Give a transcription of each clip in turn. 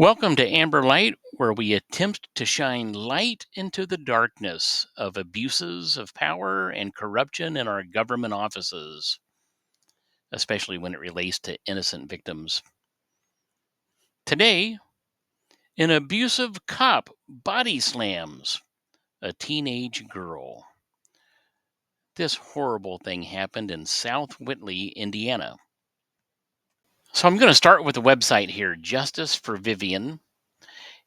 Welcome to Amber Light, where we attempt to shine light into the darkness of abuses of power and corruption in our government offices, especially when it relates to innocent victims. Today, an abusive cop body slams a teenage girl. This horrible thing happened in South Whitley, Indiana. So I'm going to start with the website here, Justice for Vivian,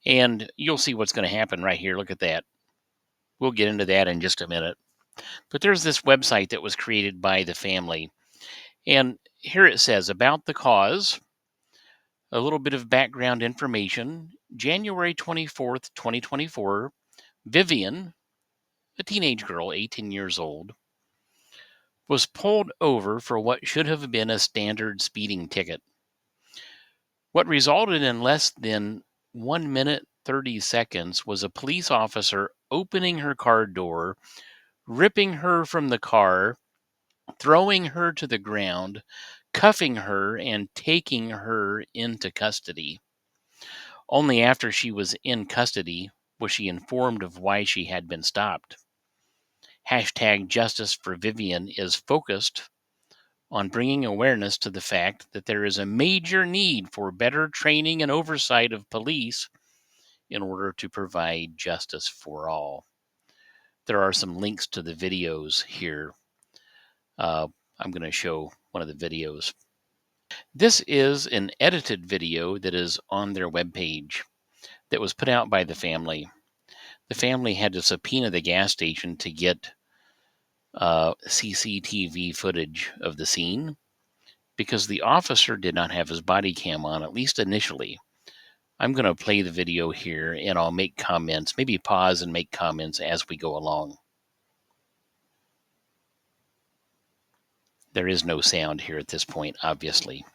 and you'll see what's going to happen right here. Look at that. We'll get into that in just a minute. But there's this website that was created by the family. And here it says about the cause, a little bit of background information. January 24th, 2024, Vivian, a teenage girl, 18 years old, was pulled over for what should have been a standard speeding ticket. What resulted in less than 1 minute 30 seconds was a police officer opening her car door, ripping her from the car, throwing her to the ground, cuffing her, and taking her into custody. Only after she was in custody was she informed of why she had been stopped. Hashtag Justice for Vivian is focused on bringing awareness to the fact that there is a major need for better training and oversight of police in order to provide justice for all. There are some links to the videos here. I'm going to show one of the videos. This is an edited video that is on their webpage that was put out by the family. The family had to subpoena the gas station to get CCTV footage of the scene because the officer did not have his body cam on, at least initially. I'm going to play the video here and I'll make comments, maybe pause and make comments as we go along. There is no sound here at this point, obviously.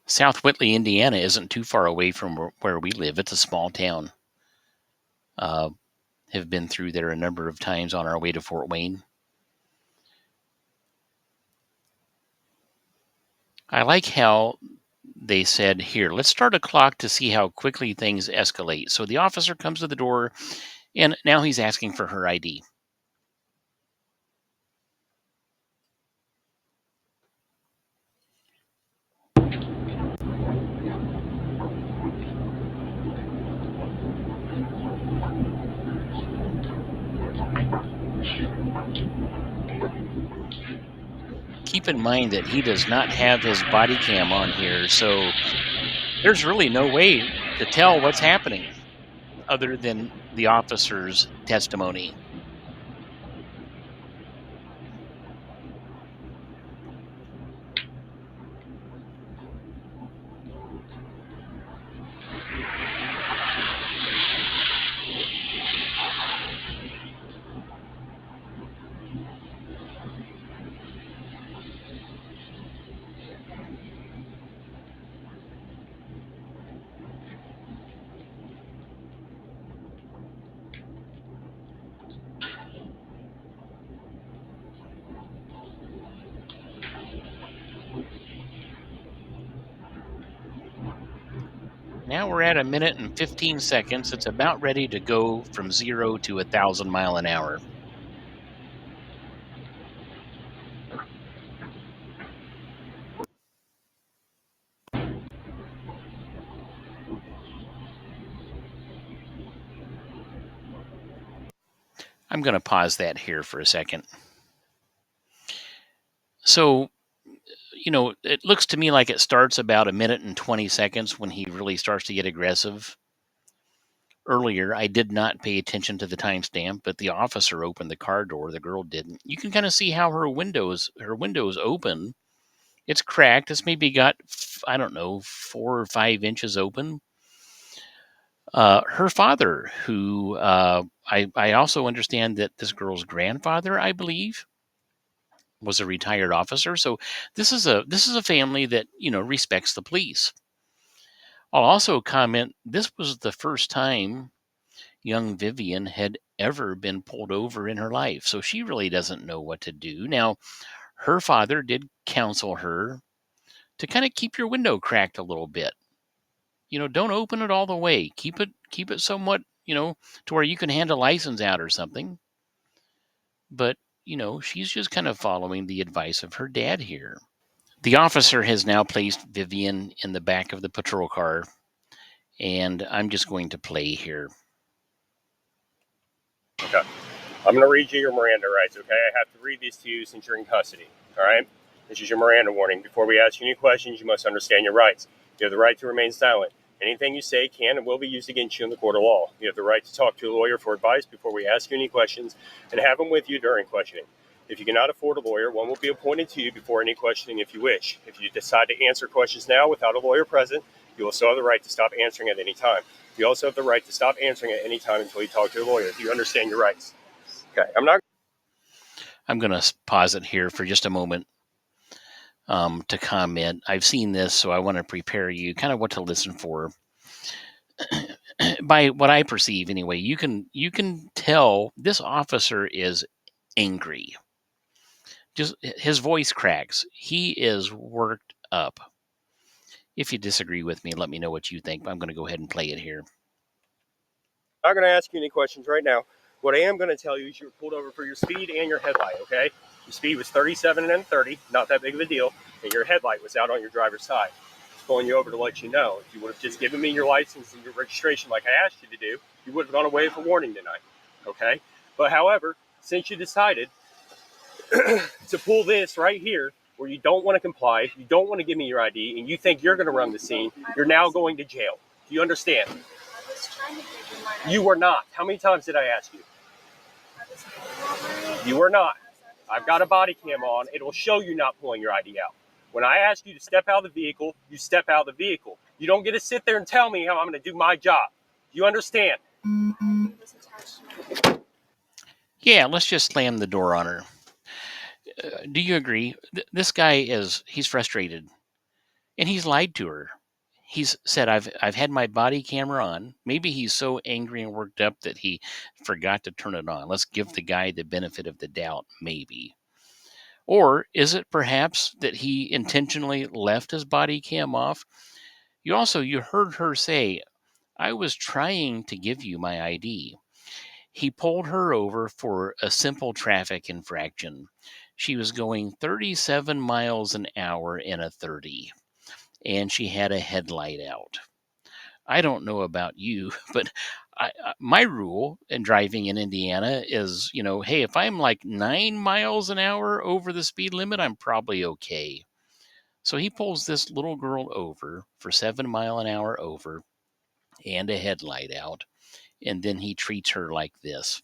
South Whitley, Indiana isn't too far away from where we live. It's a small town. Have been through there a number of times on our way to Fort Wayne. I like how they said, here, let's start a clock to see how quickly things escalate. So the officer comes to the door, and now he's asking for her ID. Keep in mind that he does not have his body cam on here, so there's really no way to tell what's happening other than the officer's testimony. Now we're at 1 minute and 15 seconds. It's about ready to go from 0 to 1,000 miles an hour. I'm going to pause that here for a second. So, it looks to me like it starts about 1 minute and 20 seconds when he really starts to get aggressive. Earlier, I did not pay attention to the timestamp, but the officer opened the car door. The girl didn't. You can kind of see how her windows open. It's cracked. It's maybe got, 4 or 5 inches open. Her father, who I also understand that this girl's grandfather, I believe, was a retired officer. So this is a family that respects the police. I'll also comment, this was the first time young Vivian had ever been pulled over in her life, so she really doesn't know what to do. Now, her father did counsel her to kind of keep your window cracked a little bit. Don't open it all the way. Keep it somewhat, to where you can hand a license out or something. But, she's just kind of following the advice of her dad here. The officer has now placed Vivian in the back of the patrol car, and I'm just going to play here. Okay. I'm going to read you your Miranda rights, okay? I have to read these to you since you're in custody, all right? This is your Miranda warning. Before we ask you any questions, you must understand your rights. You have the right to remain silent. Anything you say can and will be used against you in the court of law. You have the right to talk to a lawyer for advice before we ask you any questions and have them with you during questioning. If you cannot afford a lawyer, one will be appointed to you before any questioning if you wish. If you decide to answer questions now without a lawyer present, you also have the right to stop answering at any time. You also have the right to stop answering at any time until you talk to a lawyer. Do you understand your rights? Okay, I'm going to pause it here for just a moment to comment. I've seen this, so I want to prepare you kind of what to listen for. By what I perceive, anyway, you can tell this officer is angry. Just his voice cracks. He is worked up. If you disagree with me, let me know what you think. I'm going to go ahead and play it here. I'm not going to ask you any questions right now. What I am going to tell you is you were pulled over for your speed and your headlight, okay? Your speed was 37 and 30, not that big of a deal, and your headlight was out on your driver's side. Just pulling you over to let you know. If you would have just given me your license and your registration like I asked you to do, you would have gone away with a warning tonight, okay? But however, since you decided to pull this right here, where you don't want to comply, you don't want to give me your ID, and you think you're going to run the scene, you're now going to jail. Do you understand? I was trying to give you my ID. You were not. How many times did I ask you? You were not. I've got a body cam on. It will show you not pulling your ID out. When I ask you to step out of the vehicle, you step out of the vehicle. You don't get to sit there and tell me how I'm going to do my job. Do you understand? Yeah, let's just slam the door on her. Do you agree? This guy he's frustrated, and he's lied to her. He's said, I've had my body camera on. Maybe he's so angry and worked up that he forgot to turn it on. Let's give the guy the benefit of the doubt, maybe. Or is it perhaps that he intentionally left his body cam off? You heard her say, I was trying to give you my ID. He pulled her over for a simple traffic infraction. She was going 37 miles an hour in a 30, and she had a headlight out. I don't know about you, but my rule in driving in Indiana is, hey, if I'm like 9 miles an hour over the speed limit, I'm probably okay. So he pulls this little girl over for 7 mile an hour over and a headlight out, and then he treats her like this.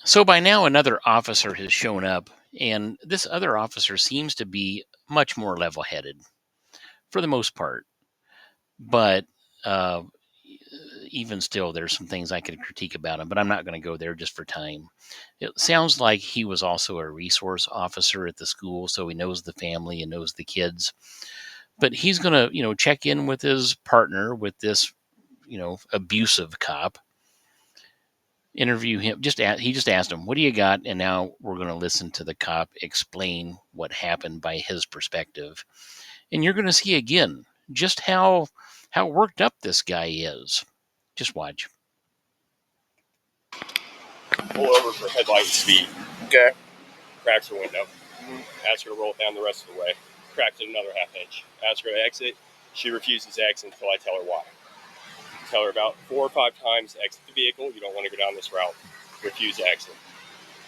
So by now, another officer has shown up, and this other officer seems to be much more level headed for the most part. But uh, even still, there's some things I could critique about him, but I'm not going to go there just for time. It sounds like he was also a resource officer at the school, so he knows the family and knows the kids. But he's going to, check in with his partner, with this, abusive cop. Interview him. He just asked him, "What do you got?" And now we're going to listen to the cop explain what happened by his perspective, and you're going to see again just how worked up this guy is. Just watch. Pull over for headlight and speed. Okay. Cracks her window. Ask her to roll it down the rest of the way. Cracks it another half inch. Ask her to exit. She refuses to exit until I tell her why. Tell her about 4 or 5 times to exit the vehicle. You don't want to go down this route. Refuse to exit.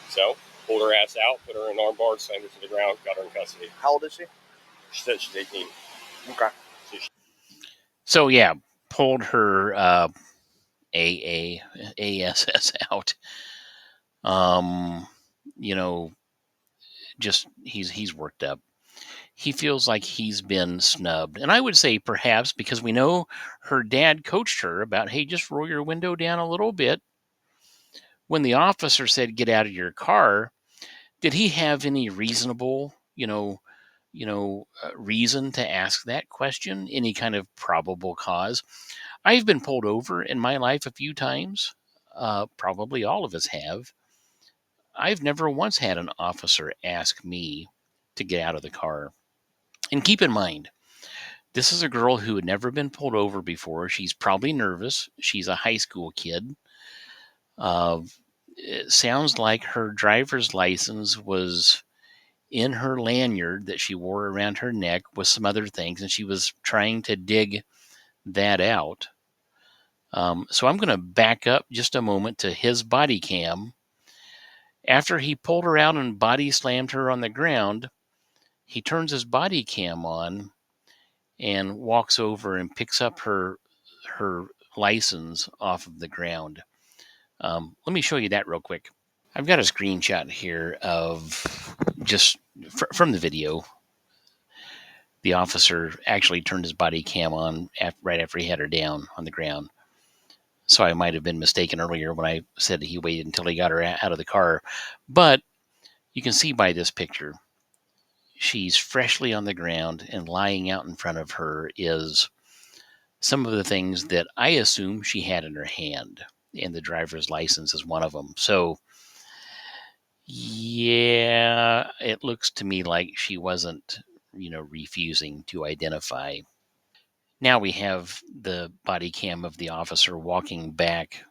So, pulled her ass out, put her in an arm bar, slammed her to the ground, got her in custody. How old is she? She said she's 18. Okay. So yeah, pulled her ASS out. You know, just he's worked up. He feels like he's been snubbed. And I would say perhaps because we know her dad coached her about, hey, just roll your window down a little bit. When the officer said, get out of your car, did he have any reasonable, reason to ask that question? Any kind of probable cause? I've been pulled over in my life a few times. Probably all of us have. I've never once had an officer ask me to get out of the car. And keep in mind, this is a girl who had never been pulled over before. She's probably nervous. She's a high school kid. It sounds like her driver's license was in her lanyard that she wore around her neck with some other things, and she was trying to dig that out. So I'm going to back up just a moment to his body cam. After he pulled her out and body slammed her on the ground, he turns his body cam on and walks over and picks up her license off of the ground. Let me show you that real quick. I've got a screenshot here of just from the video. The officer actually turned his body cam on right after he had her down on the ground. So I might have been mistaken earlier when I said he waited until he got her out of the car. But you can see by this picture, she's freshly on the ground, and lying out in front of her is some of the things that I assume she had in her hand, and the driver's license is one of them. So, yeah, it looks to me like she wasn't, refusing to identify. Now we have the body cam of the officer walking back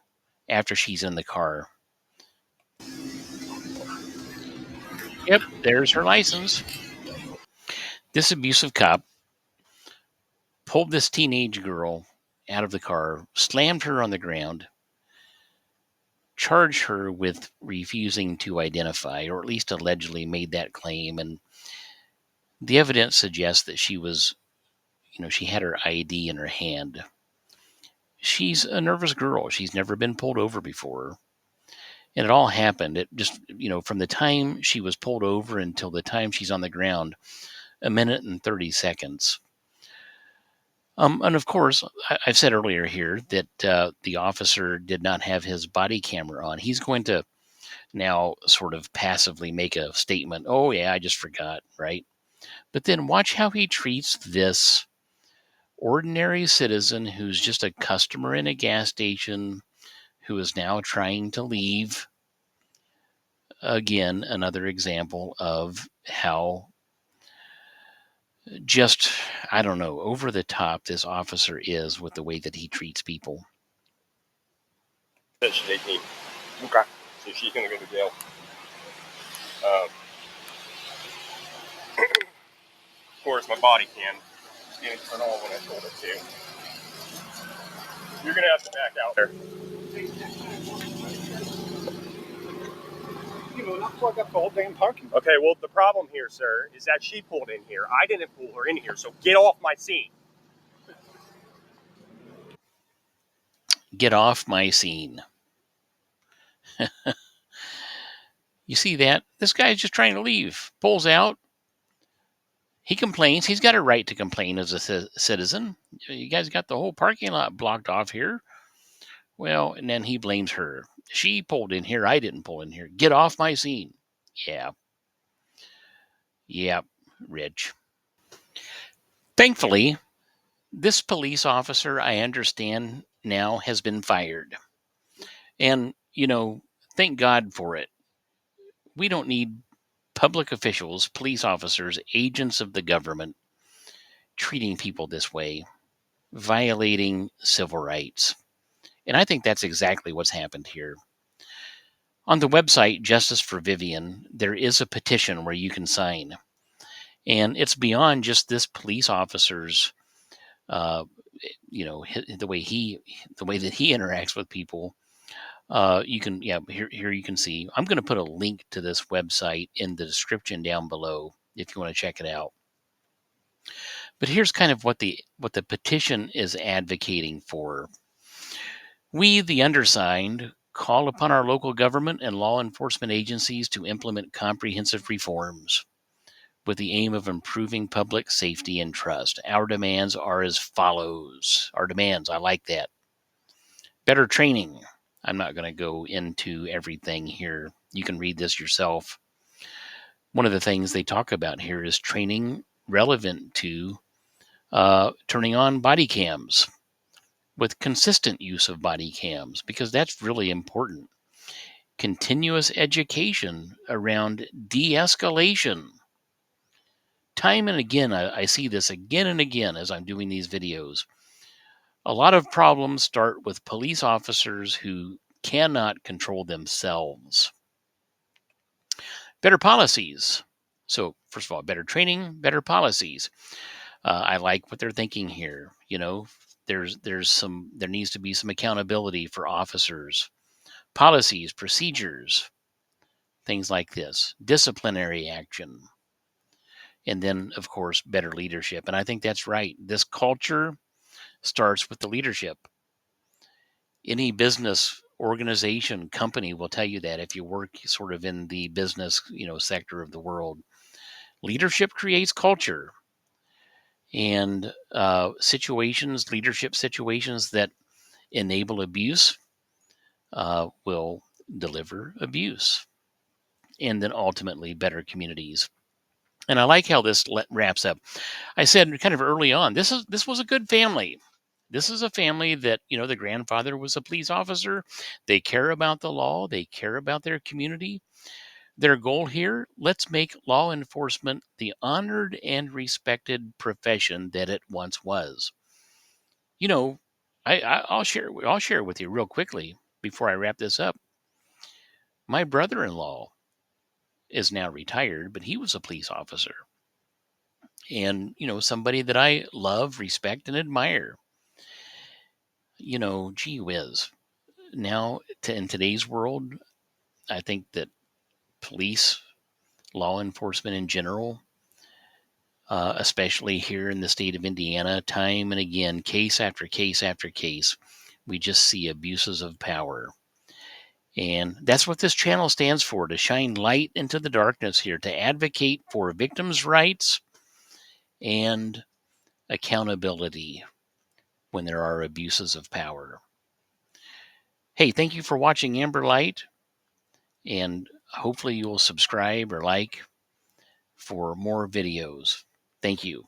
after she's in the car. Yep, there's her license. This abusive cop pulled this teenage girl out of the car, slammed her on the ground, charged her with refusing to identify, or at least allegedly made that claim. And the evidence suggests that she was, she had her ID in her hand. She's a nervous girl. She's never been pulled over before. And it all happened. It just, from the time she was pulled over until the time she's on the ground, a minute and 30 seconds. And of course, I've said earlier here that the officer did not have his body camera on. He's going to now sort of passively make a statement. Oh, yeah, I just forgot, right? But then watch how he treats this ordinary citizen who's just a customer in a gas station who is now trying to leave. Again, another example of how just, I don't know, over the top this officer is with the way that he treats people. She's 18. Okay. So she's going to go to jail. Of course, my body cam didn't turn on when I told it to. You're going to have to back out there. Not plug up the whole damn parking. Okay, well, the problem here, sir, is that she pulled in here. I didn't pull her in here, so get off my scene. Get off my scene. You see that? This guy's just trying to leave. Pulls out. He complains. He's got a right to complain as a citizen. You guys got the whole parking lot blocked off here. Well, and then he blames her. She pulled in here. I didn't pull in here. Get off my scene. Yeah. Yeah, Rich. Thankfully, this police officer, I understand now, has been fired. And, thank God for it. We don't need public officials, police officers, agents of the government treating people this way, violating civil rights. And I think that's exactly what's happened here. On the website Justice for Vivian, there is a petition where you can sign. And it's beyond just this police officer's, the way that he interacts with people. You can, here you can see. I'm going to put a link to this website in the description down below if you want to check it out. But here's kind of what the petition is advocating for. We, the undersigned, call upon our local government and law enforcement agencies to implement comprehensive reforms with the aim of improving public safety and trust. Our demands are as follows. Our demands, I like that. Better training. I'm not going to go into everything here. You can read this yourself. One of the things they talk about here is training relevant to turning on body cams with consistent use of body cams, because that's really important. Continuous education around de-escalation. Time and again, I see this again and again as I'm doing these videos. A lot of problems start with police officers who cannot control themselves. Better policies. So, first of all, better training, better policies. I like what they're thinking here. There needs to be some accountability for officers, policies, procedures, things like this, disciplinary action, and then, of course, better leadership. And I think that's right. This culture starts with the leadership. Any business organization, company will tell you that if you work sort of in the business, sector of the world. Leadership creates culture, and leadership situations that enable abuse will deliver abuse, and then ultimately better communities. And I like how this wraps up. I said kind of early on, this was a good family. This is a family that, the grandfather was a police officer. They care about the law. They care about their community. Their goal here, let's make law enforcement the honored and respected profession that it once was. You know, I'll share with you real quickly before I wrap this up. My brother-in-law is now retired, but he was a police officer. And, somebody that I love, respect, and admire. Gee whiz. Now, in today's world, I think that police, law enforcement in general, especially here in the state of Indiana, time and again, case after case after case, we just see abuses of power. And that's what this channel stands for, to shine light into the darkness here, to advocate for victims' rights and accountability when there are abuses of power. Hey, thank you for watching Amber Light, and hopefully you will subscribe or like for more videos. Thank you.